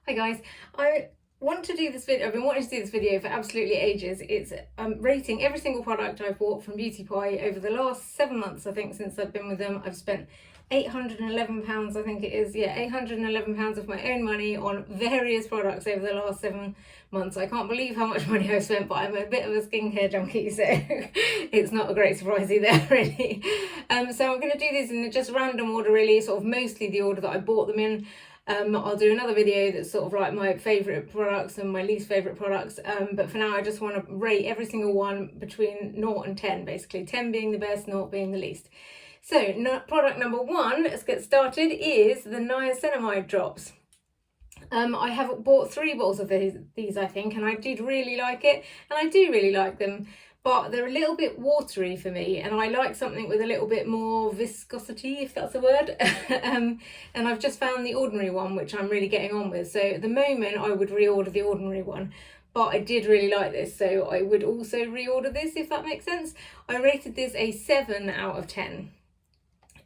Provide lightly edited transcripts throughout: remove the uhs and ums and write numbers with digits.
Hi guys, I want to do this video. I've been wanting to do this video for absolutely ages. It's rating every single product I've bought from Beauty Pie over the last 7 months. I think since I've been with them, I've spent £811, I think it is. Yeah, £811 of my own money on various products over the last 7 months. I can't believe how much money I've spent, but I'm a bit of a skincare junkie, so it's not a great surprise either, really. So I'm going to do this in just random order, really, sort of mostly the order that I bought them in. I'll do another video that's sort of like my favourite products and my least favourite products, but for now I just want to rate every single one between 0 and 10, basically 10 being the best, 0 being the least. So product number 1, let's get started, is the Niacinamide drops. I have bought 3 bottles of these I think, and I did really like it, and I do really like them, but they're a little bit watery for me, and I like something with a little bit more viscosity, if that's a word. And I've just found the ordinary one, which I'm really getting on with. So at the moment I would reorder the ordinary one, but I did really like this, so I would also reorder this, if that makes sense. I rated this a 7 out of 10.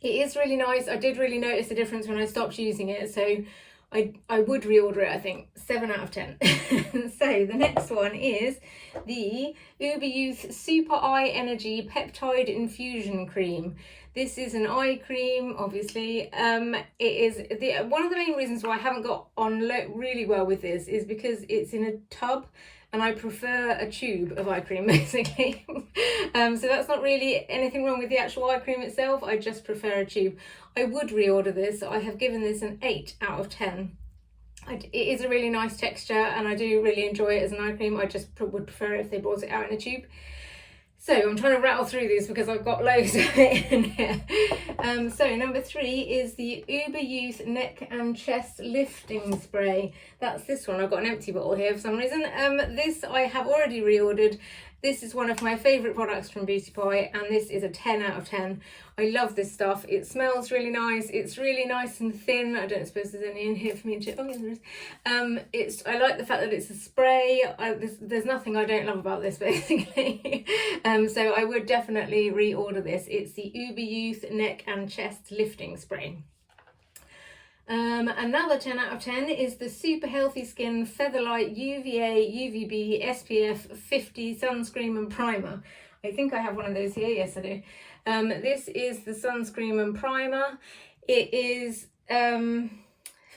It is really nice. I did really notice the difference when I stopped using it, so I would reorder it, I think. 7 out of 10. So the next one is the Über Youth Super Eye Energy Peptide-Infusion Cream. This is an eye cream, obviously. It is one of the main reasons why I haven't got on really well with this is because it's in a tub, and I prefer a tube of eye cream, basically. So that's not really anything wrong with the actual eye cream itself, I just prefer a tube. I would reorder this. I have given this an 8 out of 10. It is a really nice texture, and I do really enjoy it as an eye cream. I just would prefer it if they brought it out in a tube. So I'm trying to rattle through these because I've got loads of it in here. So number 3 is the Über Youth Neck and Chest Lifting Spray. That's this one. I've got an empty bottle here for some reason. This I have already reordered. This is one of my favourite products from Beauty Pie, and this is a 10 out of 10. I love this stuff. It smells really nice. It's really nice and thin. I don't suppose there's any in here for me to... Oh, yeah, there is. I like the fact that it's a spray. There's nothing I don't love about this, basically. So I would definitely reorder this. It's the Über Youth Neck and Chest Lifting Spray. Another 10 out of 10 is the Super Healthy Skin Featherlight UVA, UVB, SPF 50 Sunscreen and Primer. I think I have one of those here. Yes, I do. This is the Sunscreen and Primer. It is...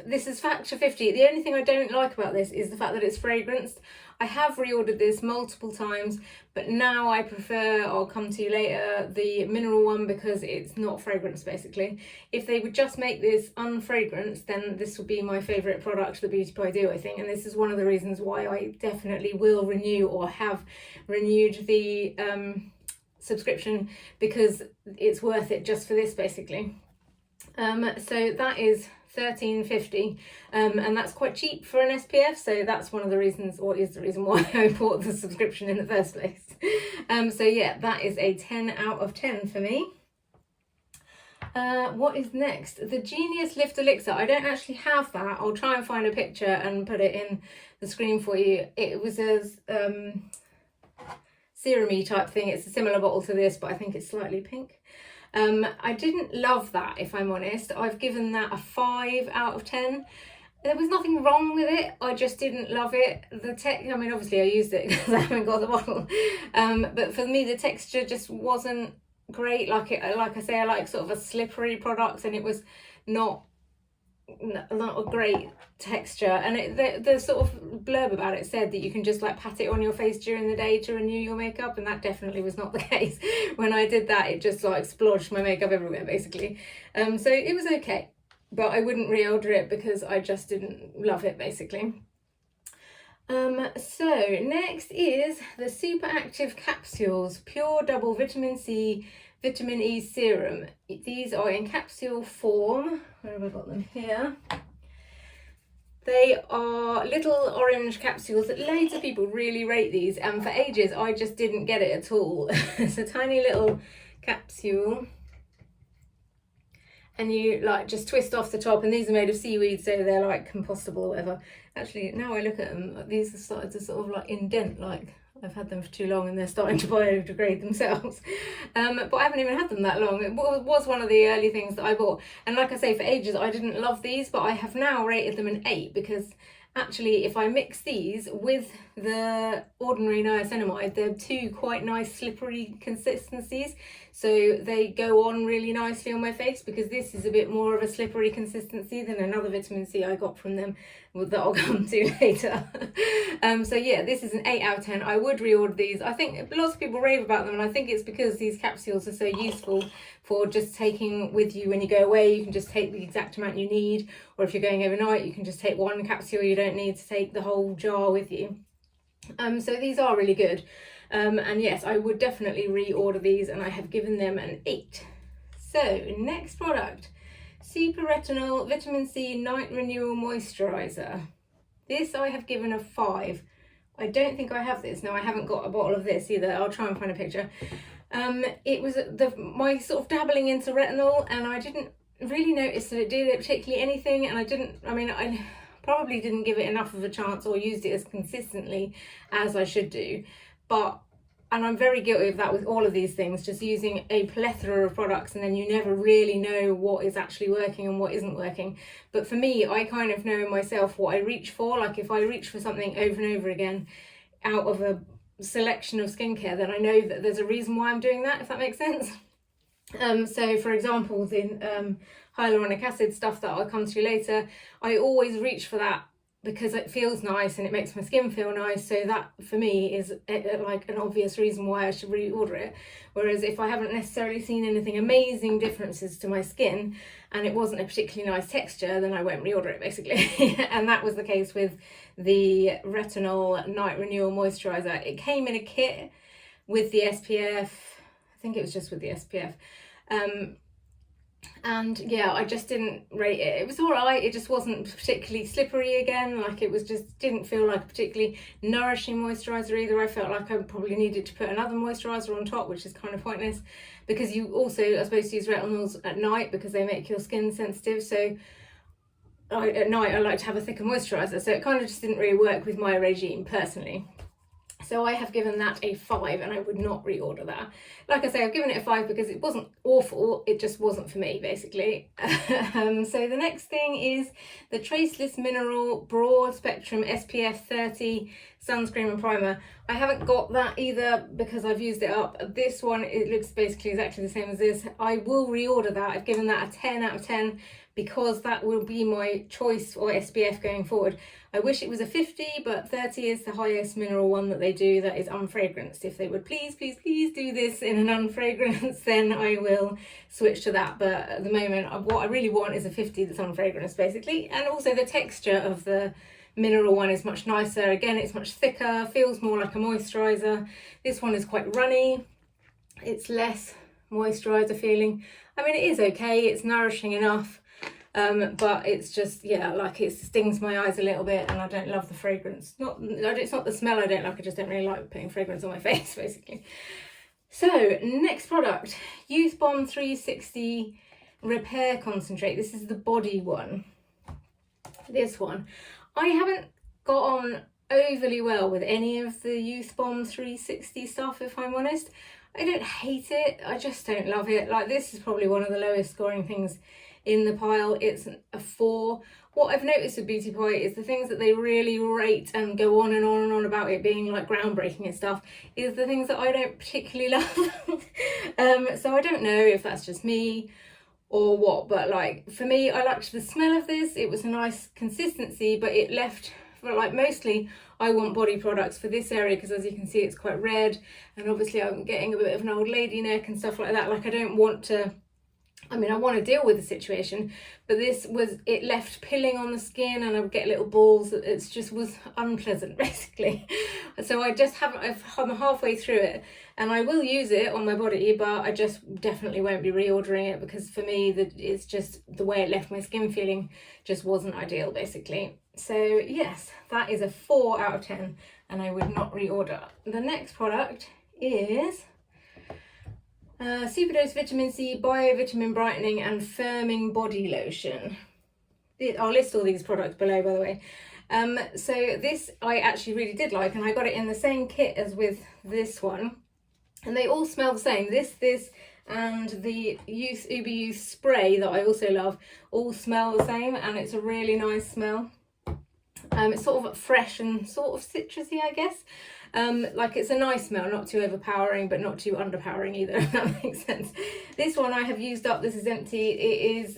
this is factor 50. The only thing I don't like about this is the fact that it's fragranced. I have reordered this multiple times, but now I prefer, I'll come to you later, the mineral one because it's not fragranced, basically. If they would just make this unfragranced, then this would be my favourite product that Beauty Pie do, I think. And this is one of the reasons why I definitely will renew, or have renewed, the subscription, because it's worth it just for this, basically. So that is £13.50, and that's quite cheap for an SPF, so that's one of the reasons, or is the reason why I bought the subscription in the first place. So yeah, that is a 10 out of 10 for me. What is next? The Genius Lift Elixir. I don't actually have that. I'll try and find a picture and put it in the screen for you. It was a serum-y type thing. It's a similar bottle to this, but I think it's slightly pink. I didn't love that, if I'm honest. I've given that a 5 out of 10. There was nothing wrong with it, I just didn't love it. I mean, obviously I used it because I haven't got the bottle. But for me, the texture just wasn't great. Like I say, I like sort of a slippery product, and it was not a great texture. And the sort of blurb about it said that you can just like pat it on your face during the day to renew your makeup, and that definitely was not the case. When I did that, it just like splodged my makeup everywhere, basically. So it was okay, but I wouldn't reorder it because I just didn't love it, basically. So next is the SUPERACTIVE Capsules Pure Double Vitamin C Vitamin E Serum. These are in capsule form. Where have I got them? Here. They are little orange capsules. Loads of people really rate these, and for ages I just didn't get it at all. It's a tiny little capsule, and you like just twist off the top, and these are made of seaweed, so they're like compostable or whatever. Actually, now I look at them, these have started to sort of like indent, like I've had them for too long and they're starting to biodegrade themselves. But I haven't even had them that long. It was one of the early things that I bought. And like I say, for ages I didn't love these, but I have now rated them an 8 because actually, if I mix these with the ordinary niacinamide, they're two quite nice slippery consistencies. So they go on really nicely on my face, because this is a bit more of a slippery consistency than another vitamin C I got from them that I'll come to later. So yeah, this is an 8 out of 10. I would reorder these. I think lots of people rave about them, and I think it's because these capsules are so useful for just taking with you when you go away. You can just take the exact amount you need, or if you're going overnight, you can just take one capsule. You don't need to take the whole jar with you. So these are really good. And yes, I would definitely reorder these, and I have given them an 8. So next product, Super Retinol Vitamin C Night Renewal Moisturizer. This I have given a 5. I don't think I have this. No, I haven't got a bottle of this either. I'll try and find a picture. It was my sort of dabbling into retinol, and I didn't really notice that it did particularly anything, and I probably didn't give it enough of a chance or used it as consistently as I should do. And I'm very guilty of that with all of these things, just using a plethora of products, and then you never really know what is actually working and what isn't working. But for me, I kind of know myself what I reach for. Like if I reach for something over and over again out of a selection of skincare, then I know that there's a reason why I'm doing that, if that makes sense. So for example, the hyaluronic acid stuff that I'll come to later, I always reach for that because it feels nice and it makes my skin feel nice. So that for me is like an obvious reason why I should reorder it. Whereas if I haven't necessarily seen anything amazing differences to my skin and it wasn't a particularly nice texture, then I won't reorder it basically. And that was the case with the Retinol Night Renewal Moisturizer. It came in a kit with the SPF. I think it was just with the SPF. And yeah, I just didn't rate it. It was all right. It just wasn't particularly slippery again. Like it was just didn't feel like a particularly nourishing moisturizer either. I felt like I probably needed to put another moisturizer on top, which is kind of pointless because you also are supposed to use retinols at night because they make your skin sensitive. So at night I like to have a thicker moisturizer. So it kind of just didn't really work with my regime personally. So I have given that a 5 and I would not reorder that. Like I say, I've given it a 5 because it wasn't awful, it just wasn't for me basically. So the next thing is the Traceless Mineral Broad Spectrum SPF 30 Sunscreen and Primer. I haven't got that either because I've used it up. This one, it looks basically exactly the same as this. I will reorder that. I've given that a 10 out of 10 because that will be my choice for SPF going forward. I wish it was a 50, but 30 is the highest mineral one that they do that is unfragranced. If they would please do this in an unfragranced, then I will switch to that. But at the moment, what I really want is a 50 that's unfragranced basically. And also the texture of the mineral one is much nicer. Again, it's much thicker, feels more like a moisturizer. This one is quite runny. It's less moisturizer feeling. I mean, it is okay, it's nourishing enough. But it's just, yeah, like it stings my eyes a little bit and I don't love the fragrance. It's not the smell I don't like, I just don't really like putting fragrance on my face basically. So next product, YOUTHBOMB 360 Repair Concentrate. This is the body one. This one. I haven't got on overly well with any of the YOUTHBOMB 360 stuff, if I'm honest. I don't hate it, I just don't love it. Like this is probably one of the lowest scoring things in the pile. It's a 4. What I've noticed with Beauty Pie is the things that they really rate and go on and on and on about it being like groundbreaking and stuff is the things that I don't particularly love. So I don't know if that's just me or what, but like for me, I liked the smell of this. It was a nice consistency, but it left, but like mostly I want body products for this area because as you can see it's quite red and obviously I'm getting a bit of an old lady neck and stuff like that. Like I don't want to, I mean, I want to deal with the situation, but it left pilling on the skin and I would get little balls. It just was unpleasant basically. So I'm halfway through it and I will use it on my body, but I just definitely won't be reordering it because for me, it's just the way it left my skin feeling just wasn't ideal basically. So yes, that is a 4 out of 10 and I would not reorder. The next product is Superdose Vitamin C Bio Vitamin Brightening and Firming Body Lotion. I'll list all these products below, by the way. So this I actually really did like, and I got it in the same kit as with this one. And they all smell the same. This, and the Über spray that I also love all smell the same, and it's a really nice smell. It's sort of fresh and sort of citrusy, I guess. Like it's a nice smell, not too overpowering, but not too underpowering either, if that makes sense. This one I have used up, this is empty. It is,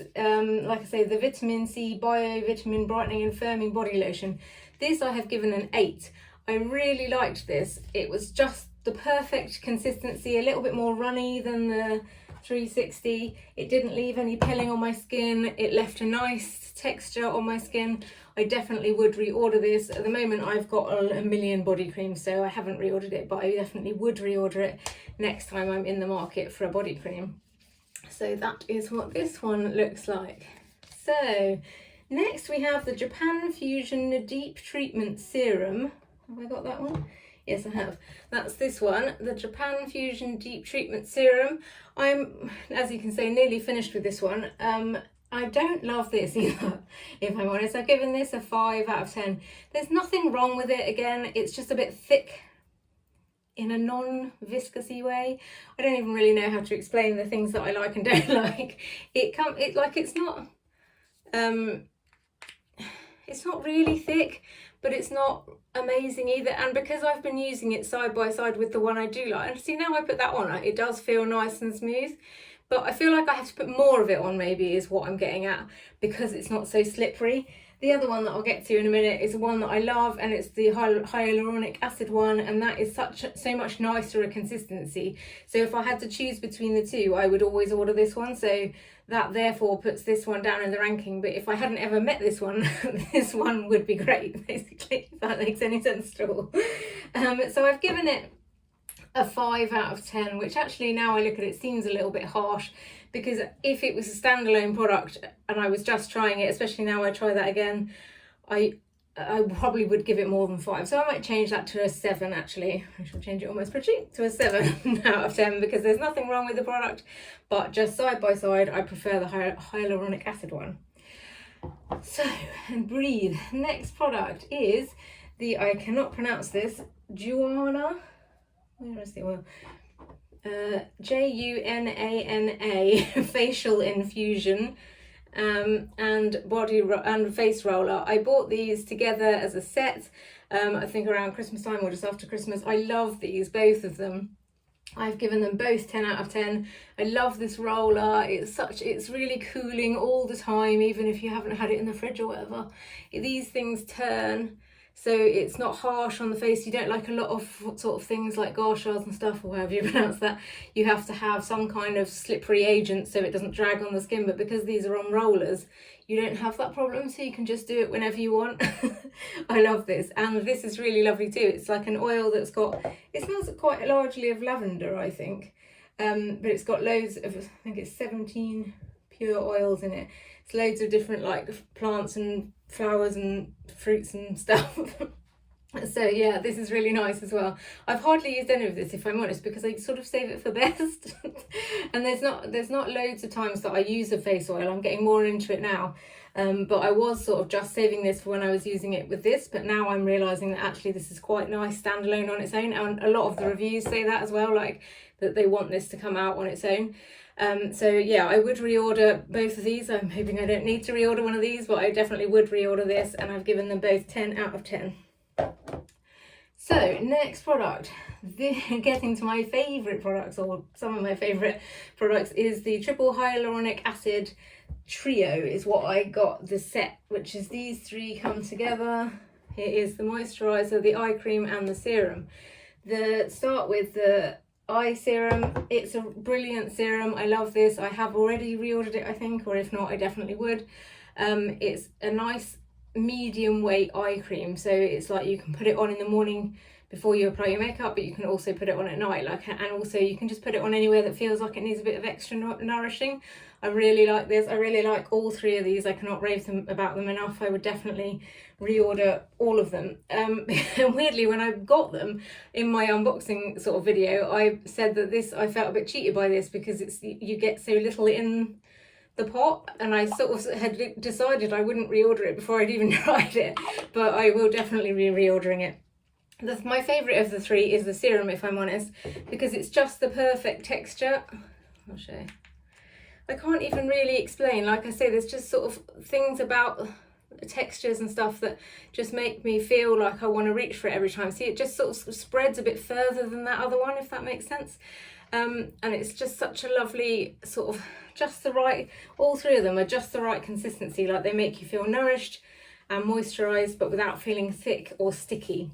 like I say, the Vitamin C Bio Vitamin Brightening and Firming Body Lotion. This I have given an 8. I really liked this. It was just the perfect consistency, a little bit more runny than the 360. It didn't leave any pilling on my skin. It left a nice texture on my skin. I definitely would reorder this. At the moment I've got a million body creams, so I haven't reordered it, but I definitely would reorder it next time I'm in the market for a body cream. So that is what this one looks like. So next we have the Japan Fusion Deep Treatment Serum. Have I got that one? Yes, I have. That's this one, the Japan Fusion Deep Treatment Serum. I'm, as you can see, nearly finished with this one. I don't love this either, if I'm honest. I've given this a 5 out of 10. There's nothing wrong with it. Again, it's just a bit thick in a non-viscousy way. I don't even really know how to explain the things that I like and don't like. It's not really thick, but it's not amazing either. And because I've been using it side by side with the one I do like, and see now I put that on, it does feel nice and smooth, but I feel like I have to put more of it on, maybe, is what I'm getting at, because it's not so slippery. The other one that I'll get to in a minute is the one that I love, and it's the hyaluronic acid one, and that is so much nicer a consistency. So if I had to choose between the two, I would always order this one. So that therefore puts this one down in the ranking. But if I hadn't ever met this one, this one would be great, basically, if that makes any sense at all. So I've given it a 5 out of 10, which actually now I look at it seems a little bit harsh, because if it was a standalone product and I was just trying it, especially now I try that again, I probably would give it more than 5. So I might change that to a 7 actually. I shall change it almost pretty to a 7 out of 10, because there's nothing wrong with the product, but just side by side I prefer the hyaluronic acid one. So, and breathe. Next product is the, I cannot pronounce this, Juana. Where is the oil? Juana facial infusion and body and face roller. I bought these together as a set, I think around Christmas time or just after Christmas. I love these, both of them. I've given them both 10 out of 10. I love this roller. It's really cooling all the time, even if you haven't had it in the fridge or whatever. These things turn, so it's not harsh on the face. You don't like a lot of sort of things like gua shas and stuff, or however you pronounce that. You have to have some kind of slippery agent so it doesn't drag on the skin, but because these are on rollers, you don't have that problem, so you can just do it whenever you want. I love this, and this is really lovely too. It's like an oil that's got, it smells quite largely of lavender, I think, but it's got loads of, I think it's 17 pure oils in it. It's loads of different like plants and flowers and fruits and stuff. So yeah, this is really nice as well. I've hardly used any of this, if I'm honest, because I sort of save it for best. And there's not loads of times that I use a face oil. I'm getting more into it now, but I was sort of just saving this for when I was using it with this, but now I'm realizing that actually this is quite nice standalone on its own, and a lot of the reviews say that as well, like that they want this to come out on its own. So yeah, I would reorder both of these. I'm hoping I don't need to reorder one of these, but I definitely would reorder this, and I've given them both 10 out of 10. So next product, getting to my favourite products, or some of my favourite products, is the triple hyaluronic acid trio is what I got, the set, which is these three come together. It is the moisturizer, the eye cream and the serum. Start with the eye serum. It's a brilliant serum. I love this. I have already reordered it, I think, or if not I definitely would. It's a nice medium weight eye cream, so it's like you can put it on in the morning before you apply your makeup, but you can also put it on at night, and also you can just put it on anywhere that feels like it needs a bit of extra nourishing. I really like this. I really like all three of these. I cannot rave about them enough. I would definitely reorder all of them. And weirdly, when I got them in my unboxing sort of video, I said that I felt a bit cheated by this, because you get so little in the pot, and I sort of had decided I wouldn't reorder it before I'd even tried it, but I will definitely be reordering it. My favourite of the three is the serum, if I'm honest, because it's just the perfect texture. I'll show you. I can't even really explain. Like I say, there's just sort of things about textures and stuff that just make me feel like I want to reach for it every time. See, it just sort of spreads a bit further than that other one, if that makes sense. And it's just such a lovely sort of just the right, all three of them are just the right consistency. Like, they make you feel nourished and moisturized, but without feeling thick or sticky,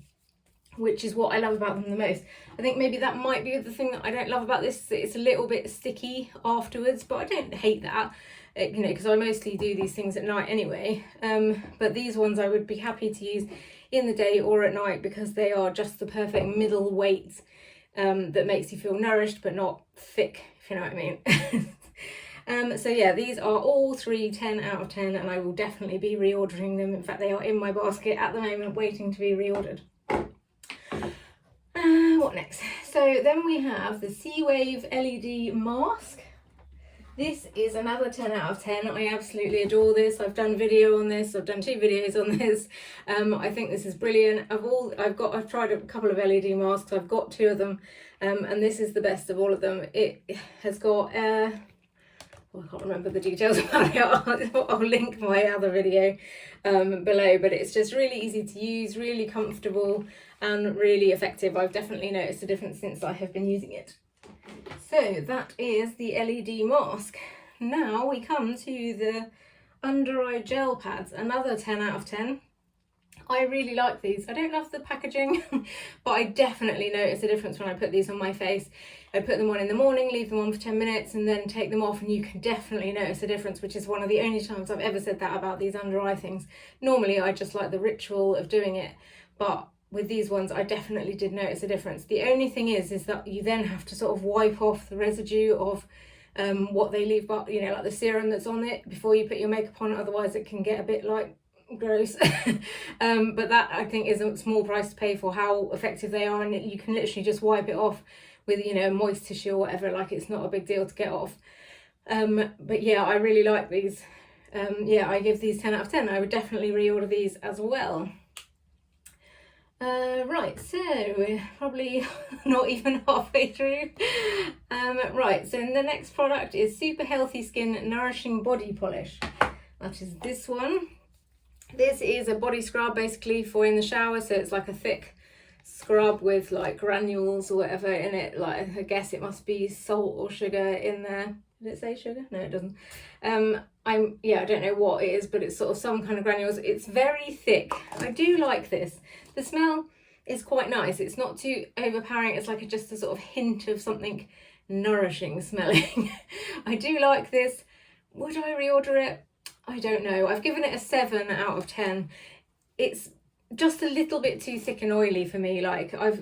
which is what I love about them the most. I think maybe that might be the thing that I don't love about this. It's a little bit sticky afterwards, but I don't hate that, you know, because I mostly do these things at night anyway. But these ones I would be happy to use in the day or at night, because they are just the perfect middle weight that makes you feel nourished but not thick, if you know what I mean. So yeah, these are all three 10 out of 10, and I will definitely be reordering them. In fact, they are in my basket at the moment waiting to be reordered. What next? So then we have the Sea-Wave LED mask. This is another 10 out of 10. I absolutely adore this. I've done a video on this. I've done 2 videos on this. I think this is brilliant. I've tried a couple of LED masks. I've got 2 of them, and this is the best of all of them. It has got well, I can't remember the details about it. I'll link my other video below, but it's just really easy to use, really comfortable and really effective. I've definitely noticed a difference since I have been using it. So that is the LED mask. Now we come to the under eye gel pads, another 10 out of 10. I really like these. I don't love the packaging, but I definitely notice a difference when I put these on my face. I put them on in the morning, leave them on for 10 minutes, and then take them off, and you can definitely notice a difference, which is one of the only times I've ever said that about these under eye things. Normally I just like the ritual of doing it, but with these ones I definitely did notice a difference. The only thing is that you then have to sort of wipe off the residue of what they leave, but you know, like the serum that's on it before you put your makeup on, otherwise it can get a bit like gross. But that, I think, is a small price to pay for how effective they are, and you can literally just wipe it off with, you know, moist tissue or whatever. Like, it's not a big deal to get off. But yeah, I really like these. Yeah, I give these 10 out of 10. I would definitely reorder these as well. Right, so we're probably not even halfway through. Right, so the next product is Super Healthy Skin Nourishing Body Polish. That is this one. This is a body scrub basically for in the shower, so it's like a thick scrub with like granules or whatever in it. Like, I guess it must be salt or sugar in there. Did it say sugar? No, it doesn't. I don't know what it is, but it's sort of some kind of granules. It's very thick. I do like this. The smell is quite nice. It's not too overpowering. It's like just a sort of hint of something nourishing smelling. I do like this. Would I reorder it? I don't know. I've given it a 7 out of 10. It's just a little bit too thick and oily for me. Like, I've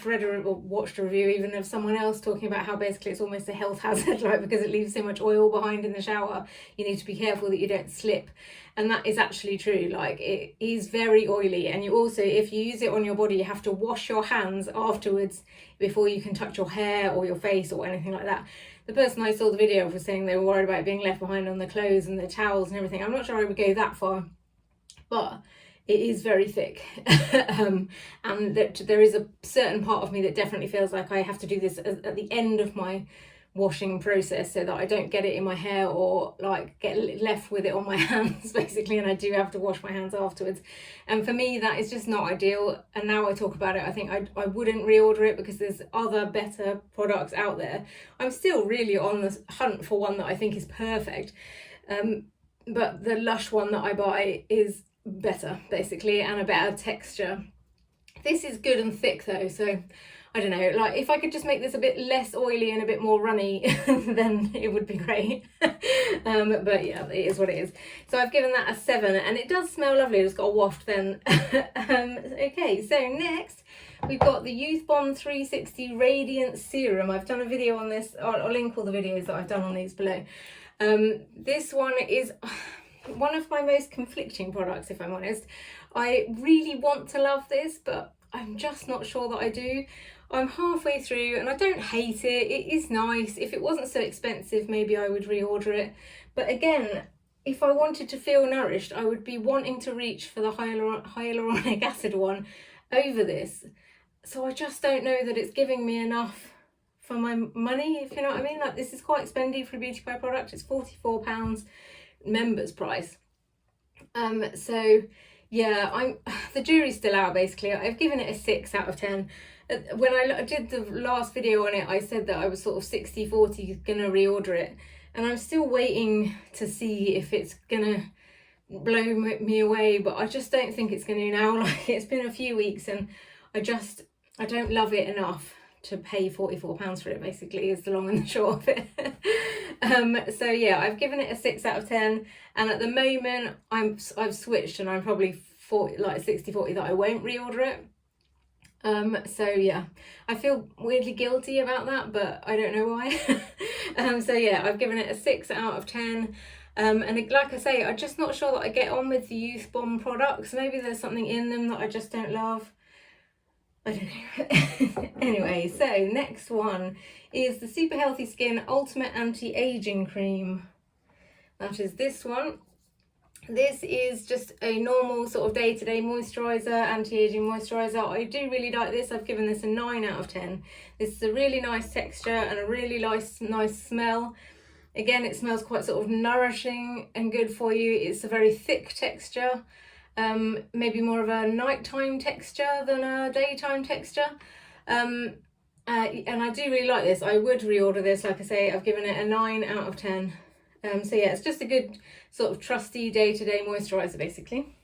read or watched a review even of someone else talking about how basically it's almost a health hazard, like, because it leaves so much oil behind in the shower. You need to be careful that you don't slip. And that is actually true. Like, it is very oily, and you also, if you use it on your body, you have to wash your hands afterwards before you can touch your hair or your face or anything like that. The person I saw the video of was saying they were worried about being left behind on the clothes and the towels and everything. I'm not sure I would go that far, but it is very thick. And that there is a certain part of me that definitely feels like I have to do this at the end of my washing process, so that I don't get it in my hair or like get left with it on my hands basically, and I do have to wash my hands afterwards. And for me, that is just not ideal. And now I talk about it, I think I wouldn't reorder it because there's other better products out there. I'm still really on the hunt for one that I think is perfect, but the Lush one that I buy is better basically, and a better texture. This is good and thick though, so I don't know, like, if I could just make this a bit less oily and a bit more runny, then it would be great. But yeah, it is what it is. So I've given that a 7, and it does smell lovely. It's got a waft then. Okay, so next we've got the YOUTHBOMB 360 Radiant Serum. I've done a video on this. I'll link all the videos that I've done on these below. This one is one of my most conflicting products, if I'm honest. I really want to love this, but I'm just not sure that I do. I'm halfway through and I don't hate it. It is nice. If it wasn't so expensive, maybe I would reorder it. But again, if I wanted to feel nourished, I would be wanting to reach for the hyaluronic acid one over this. So I just don't know that it's giving me enough for my money, if you know what I mean. Like, this is quite spendy for a beauty pie product. It's £44 members price. So yeah, the jury's still out basically. I've given it a 6 out of 10. When I did the last video on it, I said that I was sort of 60-40 gonna reorder it, and I'm still waiting to see if it's gonna blow me away, but I just don't think it's gonna now. Like, it's been a few weeks and I don't love it enough to pay £44 for it, basically, is the long and the short of it. So yeah, I've given it a 6 out of 10, and at the moment I've switched and I'm probably 60-40 that I won't reorder it. So yeah, I feel weirdly guilty about that, but I don't know why. So yeah, I've given it a 6 out of 10. And like I say, I'm just not sure that I get on with the YOUTHBOMB products. Maybe there's something in them that I just don't love. I don't know. Anyway, so next one is the Super Healthy Skin Ultimate Anti-Aging Cream. That is this one. This is just a normal sort of day-to-day moisturiser, anti-aging moisturiser. I do really like this. I've given this a 9 out of 10. This is a really nice texture and a really nice smell. Again, it smells quite sort of nourishing and good for you. It's a very thick texture. Maybe more of a nighttime texture than a daytime texture. And I do really like this. I would reorder this. Like I say, I've given it a 9 out of 10. So yeah, it's just a good sort of trusty day-to-day moisturiser, basically.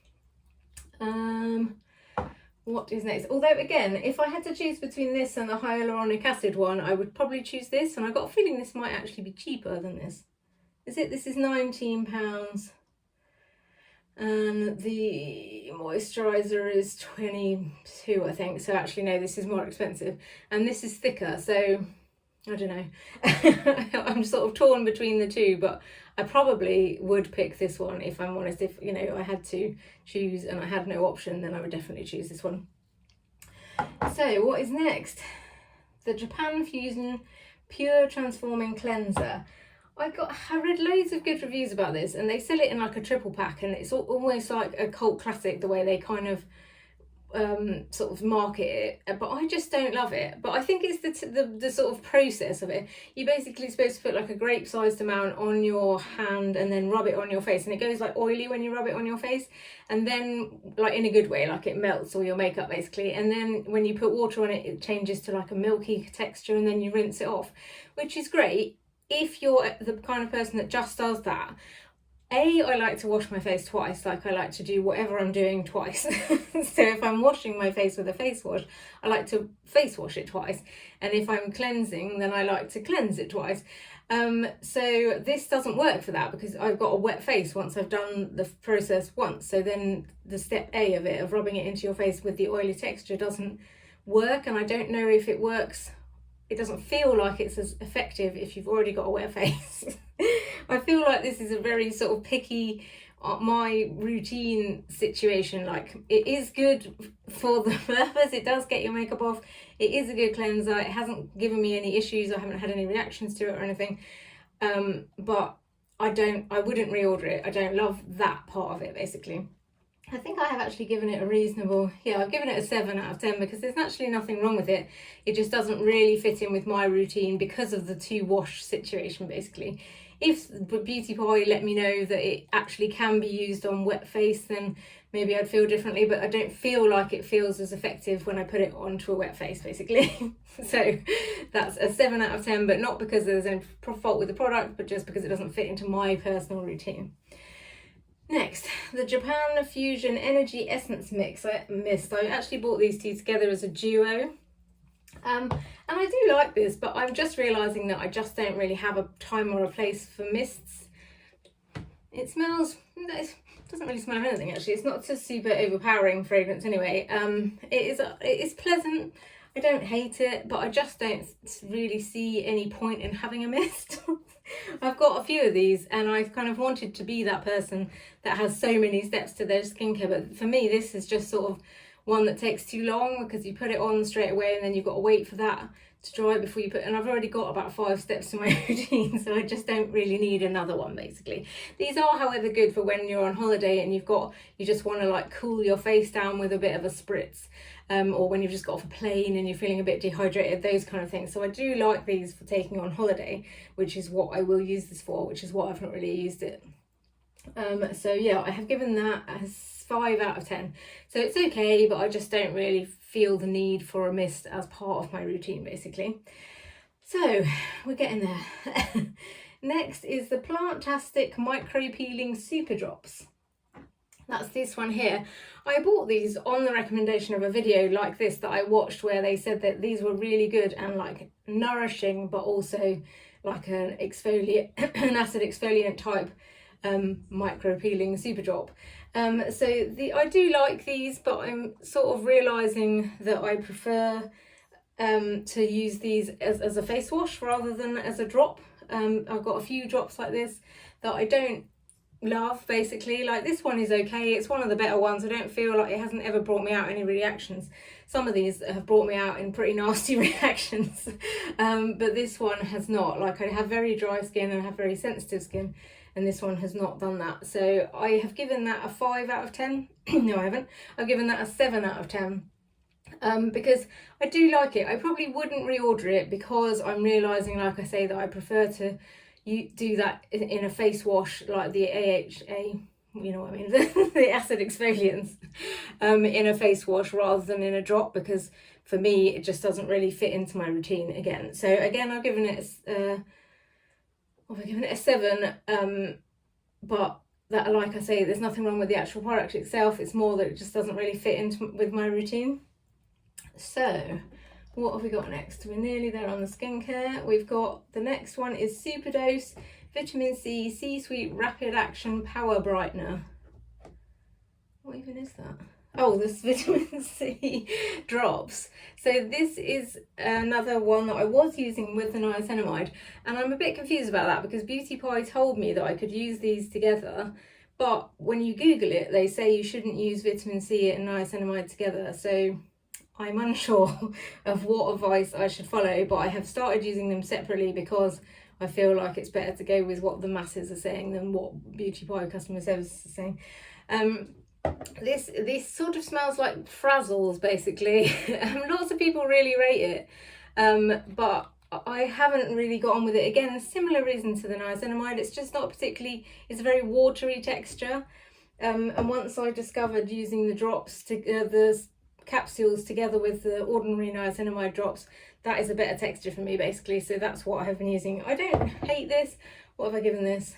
What is next? Although again, if I had to choose between this and the hyaluronic acid one, I would probably choose this, and I got a feeling this might actually be cheaper than this. Is it? This is £19. And the moisturiser is 22, I think. So actually no, this is more expensive. And this is thicker, so I don't know. I'm sort of torn between the two, but I probably would pick this one if I'm honest. If, you know, I had to choose and I had no option, then I would definitely choose this one. So what is next? The Japan Fusion Pure Transforming Cleanser. I read loads of good reviews about this, and they sell it in like a triple pack, and it's almost like a cult classic the way they kind of sort of market it, but I just don't love it. But I think it's the sort of process of it. You're basically supposed to put like a grape sized amount on your hand and then rub it on your face, and it goes like oily when you rub it on your face, and then like in a good way, like it melts all your makeup basically, and then when you put water on it, it changes to like a milky texture, and then you rinse it off, which is great if you're the kind of person that just does that. I like to wash my face twice. Like, I like to do whatever I'm doing twice. So if I'm washing my face with a face wash, I like to face wash it twice. And if I'm cleansing, then I like to cleanse it twice. So this doesn't work for that, because I've got a wet face once I've done the process once. So then the step A of it, of rubbing it into your face with the oily texture, doesn't work. And I don't know if it works. It doesn't feel like it's as effective if you've already got a wet face. I feel like this is a very sort of picky, my routine situation. Like, it is good for the purpose. It does get your makeup off. It is a good cleanser. It hasn't given me any issues. I haven't had any reactions to it or anything. But I wouldn't reorder it. I don't love that part of it, basically. I think I have actually given it a reasonable, I've given it a 7 out of 10, because there's actually nothing wrong with it. It just doesn't really fit in with my routine because of the 2 wash situation, basically. If Beauty Pie let me know that it actually can be used on wet face, then maybe I'd feel differently, but I don't feel like it feels as effective when I put it onto a wet face, basically. So that's a 7 out of 10, but not because there's any fault with the product, but just because it doesn't fit into my personal routine. Next, the Japan Fusion Energy Essence Mix. I actually bought these two together as a duo. And I do like this, but I'm just realising that I just don't really have a time or a place for mists. It smells, it doesn't really smell of anything actually. It's not a super overpowering fragrance anyway. It is pleasant. I don't hate it, but I just don't really see any point in having a mist. I've got a few of these, and I've kind of wanted to be that person that has so many steps to their skincare, but for me this is just sort of one that takes too long, because you put it on straight away and then you've got to wait for that to dry before you put, and I've already got about 5 steps to my routine, so I just don't really need another one, basically. These are, however, good for when you're on holiday and you just want to like cool your face down with a bit of a spritz, or when you've just got off a plane and you're feeling a bit dehydrated, those kind of things. So I do like these for taking on holiday, which is what I will use this for, which is why I've not really used it So yeah, I have given that as 5 out of 10. So it's okay, but I just don't really feel the need for a mist as part of my routine, basically. So we're getting there. Next is the Plantastic Micro Peeling Superdrops. That's this one here. I bought these on the recommendation of a video like this that I watched, where they said that these were really good and like nourishing, but also like an exfoliate, an acid exfoliant type micro peeling super drop. So I do like these, but I'm sort of realizing that I prefer to use these as a face wash rather than as a drop. I've got a few drops like this that I don't love, basically. Like this one is okay, it's one of the better ones. I don't feel like it hasn't ever brought me out any reactions. Some of these have brought me out in pretty nasty reactions, but this one has not. Like I have very dry skin and I have very sensitive skin, and this one has not done that. So I have given that a 5 out of 10. No, I haven't. I've given that a 7 out of 10. Because I do like it. I probably wouldn't reorder it because I'm realising, like I say, that I prefer to do that in a face wash, like the AHA, you know what I mean, the acid exfoliants, in a face wash rather than in a drop, because for me it just doesn't really fit into my routine again. So again, I've given it a 7, but that, like I say, there's nothing wrong with the actual product itself. It's more that it just doesn't really fit into with my routine. So what have we got next? We're nearly there on the skincare. We've got, the next one is Superdose Vitamin C C-Suite Rapid Action Power Brightener. What even is that? Oh, this vitamin C drops. So this is another one that I was using with the niacinamide, and I'm a bit confused about that because Beauty Pie told me that I could use these together, but when you Google it, they say you shouldn't use vitamin C and niacinamide together. So I'm unsure of what advice I should follow, but I have started using them separately because I feel like it's better to go with what the masses are saying than what Beauty Pie customer service is saying. This sort of smells like Frazzles, basically. Lots of people really rate it, but I haven't really got on with it. Again, a similar reason to the niacinamide. It's just not particularly, it's a very watery texture. And once I discovered using the drops, the capsules together with the ordinary niacinamide drops, that is a better texture for me, basically. So that's what I have been using. I don't hate this. What have I given this?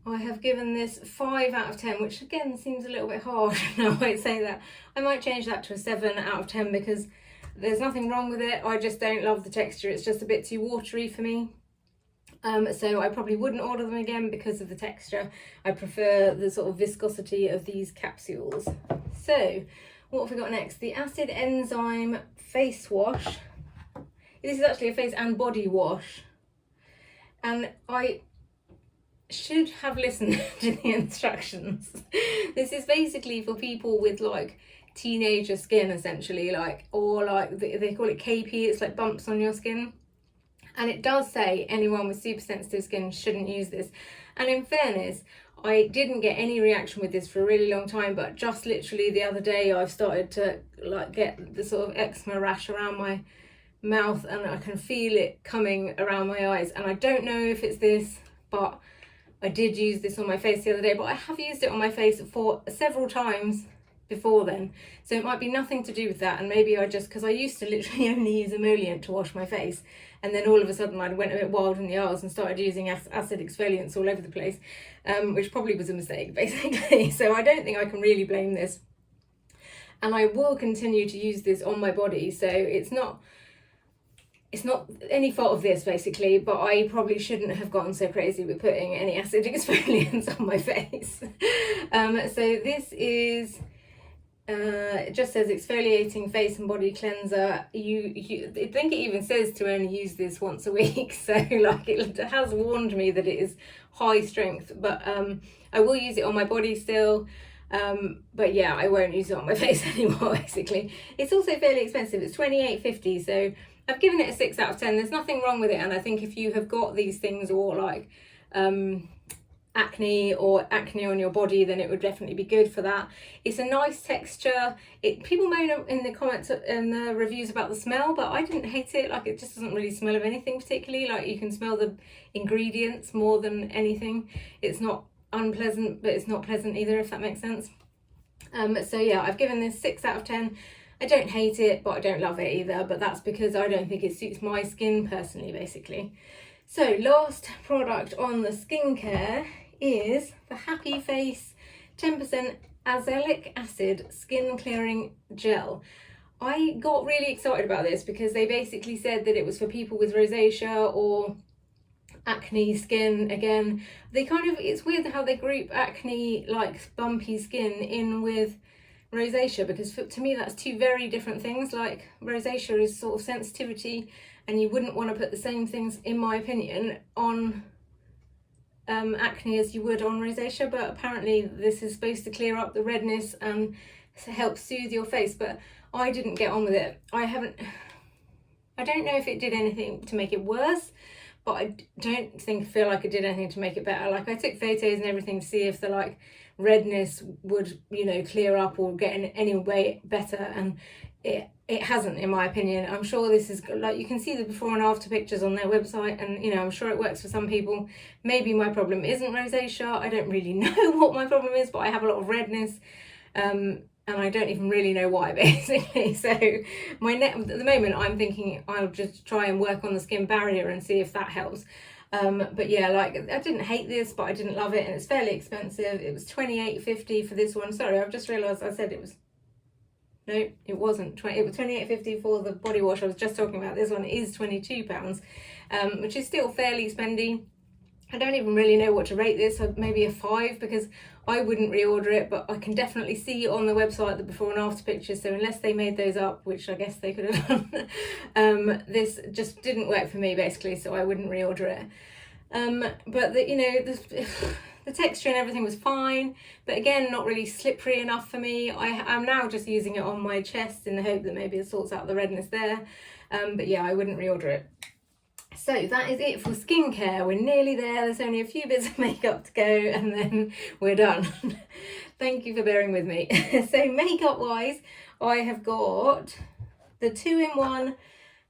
I have given this 5 out of 10, which again seems a little bit harsh. Now I say that. I might change that to a 7 out of 10 because there's nothing wrong with it. I just don't love the texture. It's just a bit too watery for me. So I probably wouldn't order them again because of the texture. I prefer the sort of viscosity of these capsules. So what have we got next? The Acid Enzyme Face Wash. This is actually a face and body wash. And I should have listened to the instructions. This is basically for people with like teenager skin, essentially, like, or like they call it KP, it's like bumps on your skin. And it does say anyone with super sensitive skin shouldn't use this. And in fairness, I didn't get any reaction with this for a really long time, but just literally the other day I've started to like get the sort of eczema rash around my mouth, and I can feel it coming around my eyes. And I don't know if it's this, but I did use this on my face the other day, but I have used it on my face for several times before then, so it might be nothing to do with that. And maybe I just, because I used to literally only use emollient to wash my face, and then all of a sudden I went a bit wild in the aisles and started using acid exfoliants all over the place, which probably was a mistake, basically. So I don't think I can really blame this, and I will continue to use this on my body. So it's not any fault of this, basically, but I probably shouldn't have gotten so crazy with putting any acid exfoliants on my face. So this is it just says exfoliating face and body cleanser. I think it even says to only use this once a week, so like it has warned me that it is high strength, but I will use it on my body still. But yeah, I won't use it on my face anymore, basically. It's also fairly expensive. It's $28.50, so I've given it a 6 out of 10. There's nothing wrong with it, and I think if you have got these things, or like acne or acne on your body, then it would definitely be good for that. It's a nice texture. People moan in the comments and the reviews about the smell, but I didn't hate it. Like, it just doesn't really smell of anything particularly. Like, you can smell the ingredients more than anything. It's not unpleasant, but it's not pleasant either, if that makes sense. So yeah, I've given this 6 out of 10. I don't hate it, but I don't love it either, but that's because I don't think it suits my skin personally, basically. So last product on the skincare is the Happy Face 10% azelaic acid skin clearing gel. I got really excited about this because they basically said that it was for people with rosacea or acne skin. Again, it's weird how they group acne, like bumpy skin, in with rosacea, because to me that's two very different things. Like, rosacea is sort of sensitivity, and you wouldn't want to put the same things, in my opinion, on acne as you would on rosacea, but apparently this is supposed to clear up the redness and help soothe your face, but I didn't get on with it. I don't know if it did anything to make it worse, but I don't feel like it did anything to make it better. Like, I took photos and everything to see if the like redness would, you know, clear up or get in any way better, and it hasn't, in my opinion. I'm sure this is, like, you can see the before and after pictures on their website, and you know, I'm sure it works for some people. Maybe my problem isn't rosacea. I don't really know what my problem is, but I have a lot of redness, and I don't even really know why, basically. So at the moment, I'm thinking I'll just try and work on the skin barrier and see if that helps. But yeah, like, I didn't hate this, but I didn't love it, and it's fairly expensive. It was $28.50 for this one. Sorry, I've just realised I said it was, no, it wasn't. It was $28.50 for the body wash I was just talking about. This one is £22, which is still fairly spendy. I don't even really know what to rate this. Maybe a 5, because I wouldn't reorder it, but I can definitely see on the website the before and after pictures. So unless they made those up, which I guess they could have done, this just didn't work for me, basically. So I wouldn't reorder it. But the texture and everything was fine, but again, not really slippery enough for me. I'm now just using it on my chest in the hope that maybe it sorts out the redness there. But yeah, I wouldn't reorder it. So that is it for skincare. We're nearly there. There's only a few bits of makeup to go, and then we're done. Thank you for bearing with me. So makeup wise, I have got the 2-in-1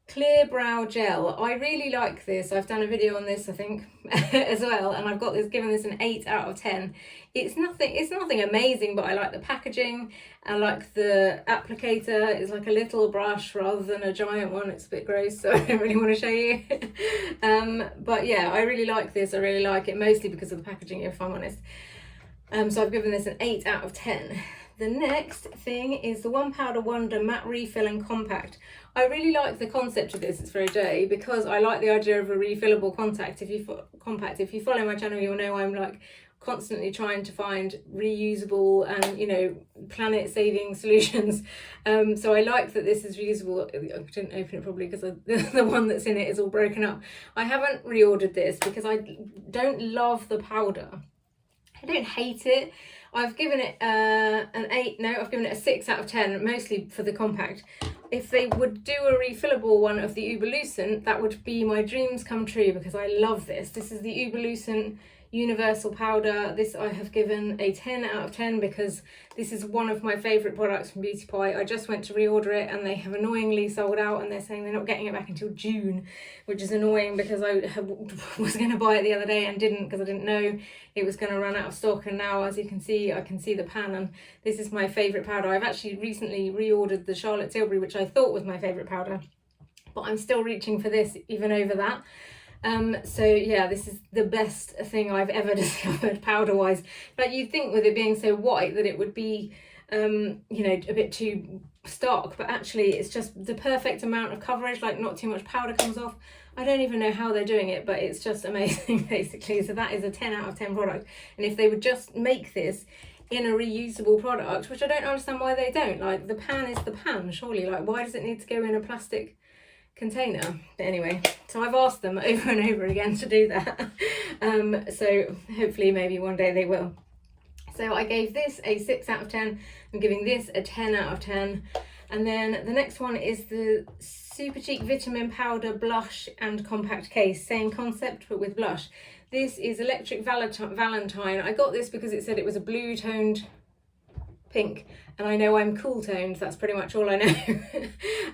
clear brow gel. I really like this. I've done a video on this, I think, as well, and I've got this, given this an 8 out of 10. It's nothing amazing, but I like the packaging. I like the applicator. It's like a little brush rather than a giant one. It's a bit gross, so I don't really want to show you. But yeah, I really like this. I really like it, mostly because of the packaging, if I'm honest. So I've given this an 8 out of 10. The next thing is the One Powder Wonder Matte Refill and Compact. I really like the concept of this. It's very dirty, because I like the idea of a refillable compact. If you follow my channel, you'll know I'm like constantly trying to find reusable and, you know, planet saving solutions. So I like that this is reusable. I didn't open it probably because the one that's in it is all broken up. I haven't reordered this because I don't love the powder. I don't hate it. I've given it I've given it a 6 out of 10, mostly for the compact. If they would do a refillable one of the Über, that would be my dreams come true, because I love this. This is the Über Universal Powder. This I have given a 10 out of 10 because this is one of my favourite products from Beauty Pie. I just went to reorder it and they have annoyingly sold out, and they're saying they're not getting it back until June, which is annoying because I was going to buy it the other day and didn't, because I didn't know it was going to run out of stock. And now, as you can see, I can see the pan, and this is my favourite powder. I've actually recently reordered the Charlotte Tilbury, which I thought was my favourite powder, but I'm still reaching for this even over that. So yeah, this is the best thing I've ever discovered powder wise. But you'd think with it being so white that it would be you know, a bit too stark, but actually it's just the perfect amount of coverage, like not too much powder comes off. I don't even know how they're doing it, but it's just amazing basically. So that is a 10 out of 10 product, and if they would just make this in a reusable product, which I don't understand why they don't, like the pan is the pan, surely, like why does it need to go in a plastic container? But anyway, so I've asked them over and over again to do that. So hopefully maybe one day they will. So I gave this a 6 out of 10. I'm giving this a 10 out of 10. And then the next one is the Super Cheek Vitamin Powder Blush and Compact Case. Same concept, but with blush. This is Electric Valentine. I got this because it said it was a blue toned pink, and I know I'm cool toned, that's pretty much all I know.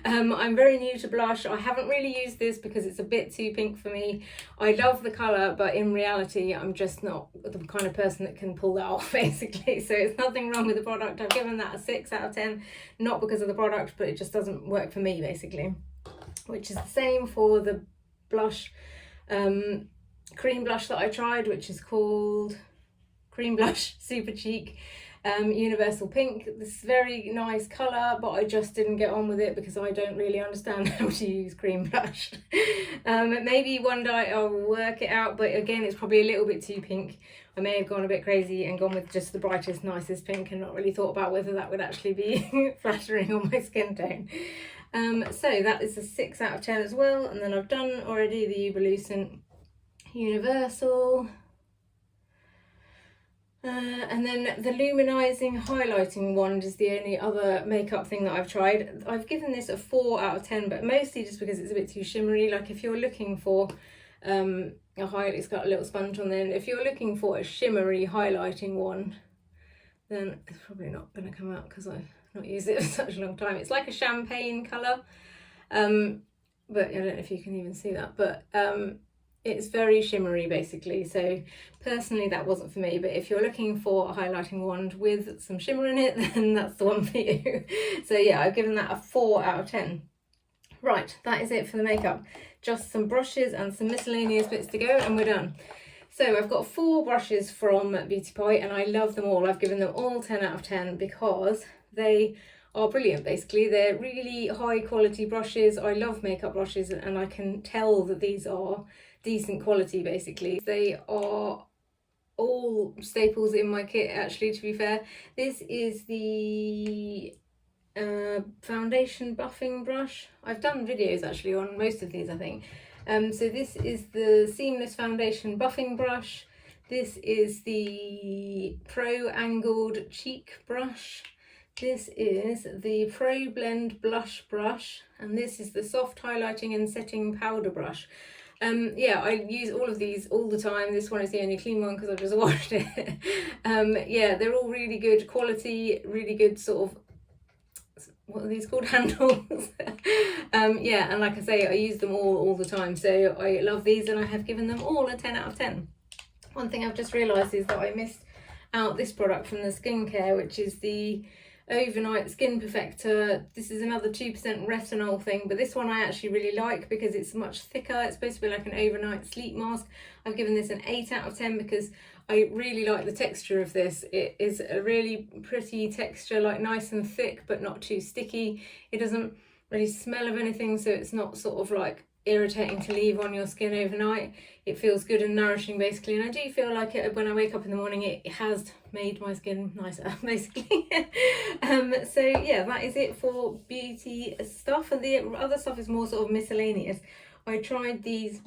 I'm very new to blush. I haven't really used this because it's a bit too pink for me. I love the colour, but in reality I'm just not the kind of person that can pull that off, basically. So it's nothing wrong with the product. I've given that a 6 out of 10, not because of the product, but it just doesn't work for me, basically. Which is the same for the blush, cream blush that I tried, which is called Cream Blush Super Cheek Universal Pink. This very nice colour, but I just didn't get on with it because I don't really understand how to use cream blush. Maybe one day I'll work it out, but again, it's probably a little bit too pink. I may have gone a bit crazy and gone with just the brightest, nicest pink and not really thought about whether that would actually be flattering on my skin tone. So that is a 6 out of 10 as well. And then I've done already the Über Universal. And then the luminizing highlighting wand is the only other makeup thing that I've tried. I've given this a 4 out of 10, but mostly just because it's a bit too shimmery. Like if you're looking for a highlight, it's got a little sponge on there. If you're looking for a shimmery highlighting wand, then it's probably not going to come out because I've not used it for such a long time. It's like a champagne colour, but I don't know if you can even see that, but it's very shimmery basically. So personally that wasn't for me, but if you're looking for a highlighting wand with some shimmer in it, then that's the one for you. So yeah, I've given that a 4 out of 10. Right, that is it for the makeup. Just some brushes and some miscellaneous bits to go and we're done. So I've got 4 brushes from Beauty Pie and I love them all. I've given them all 10 out of 10 because they are brilliant. Basically, they're really high quality brushes. I love makeup brushes and I can tell that these are decent quality. Basically, they are all staples in my kit, actually, to be fair. This is the foundation buffing brush. I've done videos actually on most of these, I think. So this is the seamless foundation buffing brush. This is the pro angled cheek brush. This is the Pro Blend Blush Brush, and this is the Soft Highlighting and Setting Powder Brush. Yeah, I use all of these all the time. This one is the only clean one because I've just washed it. Yeah, they're all really good quality, really good sort of, what are these called, handles? Yeah, and like I say, I use them all the time, so I love these and I have given them all a 10 out of 10. One thing I've just realised is that I missed out this product from the skincare, which is the Overnight Skin Perfector. This is another 2% retinol thing, but this one I actually really like because it's much thicker. It's supposed to be like an overnight sleep mask. I've given this an 8 out of 10 because I really like the texture of this. It is a really pretty texture, like nice and thick but not too sticky. It doesn't really smell of anything, so it's not sort of like irritating to leave on your skin overnight. It feels good and nourishing basically, and I do feel like it when I wake up in the morning it has made my skin nicer basically. So yeah, that is it for beauty stuff, and the other stuff is more sort of miscellaneous. I tried these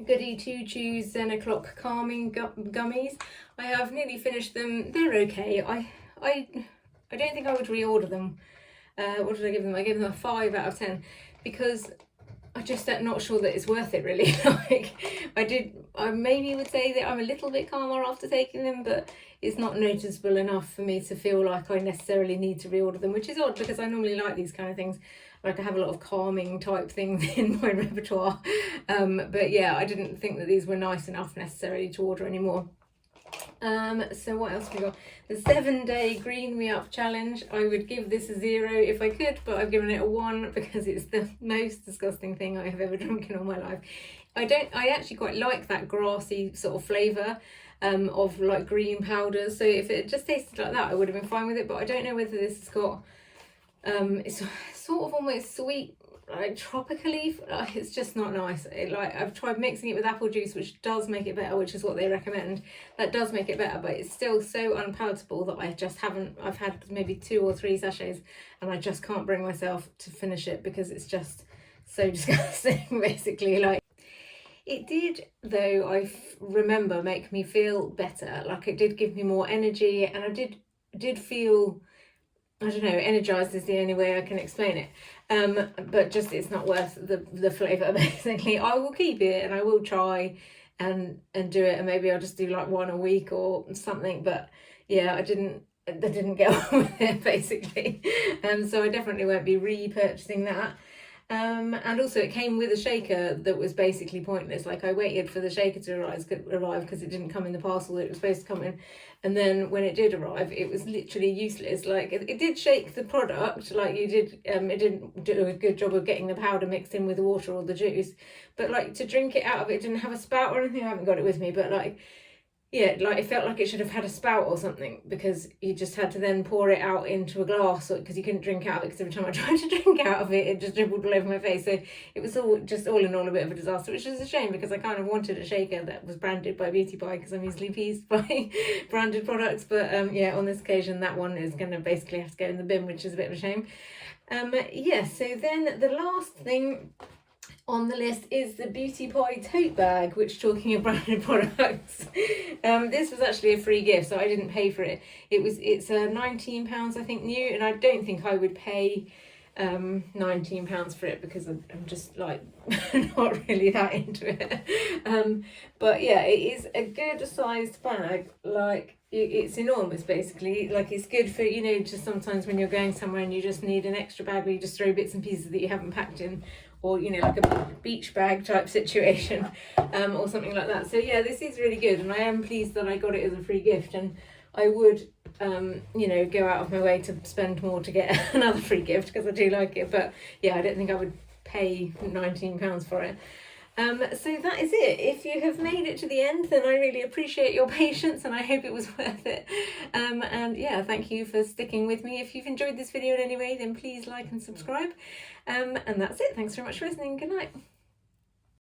Goody 2 Chews Zen O'Clock Calming Gummies. I have nearly finished them. They're okay. I don't think I would reorder them. What did I give them? I gave them a 5 out of 10 because I just am not sure that it's worth it really. Like I maybe would say that I'm a little bit calmer after taking them, but it's not noticeable enough for me to feel like I necessarily need to reorder them, which is odd because I normally like these kind of things. Like I have a lot of calming type things in my repertoire. But yeah, I didn't think that these were nice enough necessarily to order anymore. So what else have we got? The 7-day Green Me Up challenge. I would give this a 0 if I could, but I've given it a 1 because it's the most disgusting thing I have ever drunk in all my life. I actually quite like that grassy sort of flavour of like green powders, so if it just tasted like that I would have been fine with it, but I don't know whether this has got it's sort of almost sweet, like tropically, it's just not nice. Like I've tried mixing it with apple juice, which does make it better, which is what they recommend. That does make it better, but it's still so unpalatable that I just haven't. I've had maybe 2 or 3 sachets and I just can't bring myself to finish it because it's just so disgusting basically. Like it did though, I remember, make me feel better. Like it did give me more energy, and I did feel, I don't know, energized is the only way I can explain it. But just it's not worth the flavour basically. I will keep it and I will try and do it, and maybe I'll just do like one a week or something. But yeah, I didn't get on with it basically. So I definitely won't be repurchasing that. And also it came with a shaker that was basically pointless. Like I waited for the shaker to arrive because it didn't come in the parcel that it was supposed to come in, and then when it did arrive it was literally useless. Like it did shake the product, like you did, it didn't do a good job of getting the powder mixed in with the water or the juice, but like to drink it out of it didn't have a spout or anything. I haven't got it with me, but like, yeah, like it felt like it should have had a spout or something, because you just had to then pour it out into a glass, because you couldn't drink out of it, because every time I tried to drink out of it, it just dribbled all over my face. So it was all in all a bit of a disaster, which is a shame, because I kind of wanted a shaker that was branded by Beauty Pie, because I'm easily pleased by branded products. But yeah, on this occasion, that one is going to basically have to go in the bin, which is a bit of a shame. Yeah, so then the last thing on the list is the Beauty Pie tote bag, which, talking of branded products, this was actually a free gift, so I didn't pay for it. It's £19 I think new, and I don't think I would pay £19 for it, because I'm just like not really that into it. But yeah, it is a good sized bag. Like it's enormous basically. Like it's good for, you know, just sometimes when you're going somewhere and you just need an extra bag where you just throw bits and pieces that you haven't packed in, or you know, like a beach bag type situation, or something like that. So yeah, this is really good, and I am pleased that I got it as a free gift, and I would you know, go out of my way to spend more to get another free gift, because I do like it. But yeah, I don't think I would pay £19 for it. So that is it. If you have made it to the end, then I really appreciate your patience, and I hope it was worth it. And yeah, thank you for sticking with me. If you've enjoyed this video in any way, then please like and subscribe. And that's it. Thanks very much for listening. Good night.